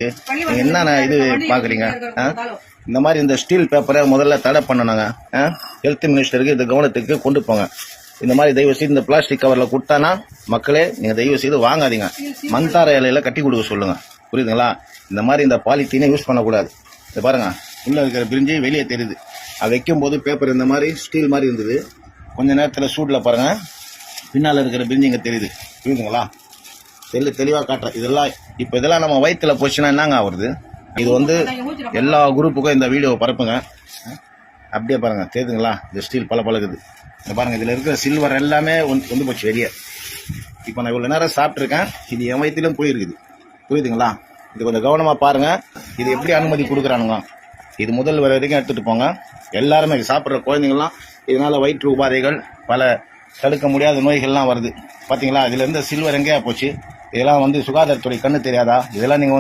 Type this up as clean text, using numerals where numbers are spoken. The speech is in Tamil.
நீங்க என்ன இது பாக்குறீங்க? இந்த மாதிரி இந்த ஸ்டீல் பேப்பரை முதல்ல தடை பண்ணணுங்க. ஹெல்த் மினிஸ்டருக்கு இந்த கவனத்துக்கு கொண்டு போங்க. இந்த மாதிரி தயவு செய்து இந்த பிளாஸ்டிக் கவர்ல கொடுத்தானா மக்களே நீங்க தயவு செய்து வாங்காதீங்க. மண்தார இலையில கட்டி கொடுக்க சொல்லுங்க. புரியுதுங்களா? இந்த மாதிரி இந்த பாலித்தீனை யூஸ் பண்ணக்கூடாது. இது பாருங்க, உள்ள இருக்கிற பிரிஞ்சு வெளியே தெரியுது. அது வைக்கும் போது பேப்பர் இந்த மாதிரி ஸ்டீல் மாதிரி இருந்தது. கொஞ்ச நேரத்துல சூட்ல பாருங்க பின்னால இருக்கிற பிரிஞ்சு இங்க தெரியுது. புரியுதுங்களா? தெளிவா காட்டுறேன். இதெல்லாம் நம்ம வயிற்றுல போச்சுன்னா என்னங்க ஆகுறது? இது எல்லா குரூப்புக்கும் இந்த வீடியோ பரப்புங்க. அப்படியே பாருங்க, தெரியுதுங்களா? இந்த ஸ்டீல் பல பழகுது. இந்த பாருங்க, இதுல இருக்கிற சில்வர் எல்லாமே வந்து போச்சு வெளியே. இப்போ நான் இவ்வளவு நேரம் சாப்பிட்டுருக்கேன். இது என் வயிற்றிலும் போயிருக்குது. புரியுதுங்களா? இது கொஞ்சம் கவனமா பாருங்க. இது எப்படி அனுமதி கொடுக்குறானுங்க? இது முதல் வரைக்கும் எடுத்துட்டு போங்க. எல்லாருமே சாப்பிட்ற குழந்தைங்கலாம் இதனால வயிற்று உபாதைகள் பல தடுக்க முடியாத நோய்கள்லாம் வருது. பாத்தீங்களா? இதுல இருந்து சில்வர் எங்கேயா போச்சு? இதெல்லாம் சுகாதாரத்துறை கண்ணு தெரியாதா? இதெல்லாம் நீங்க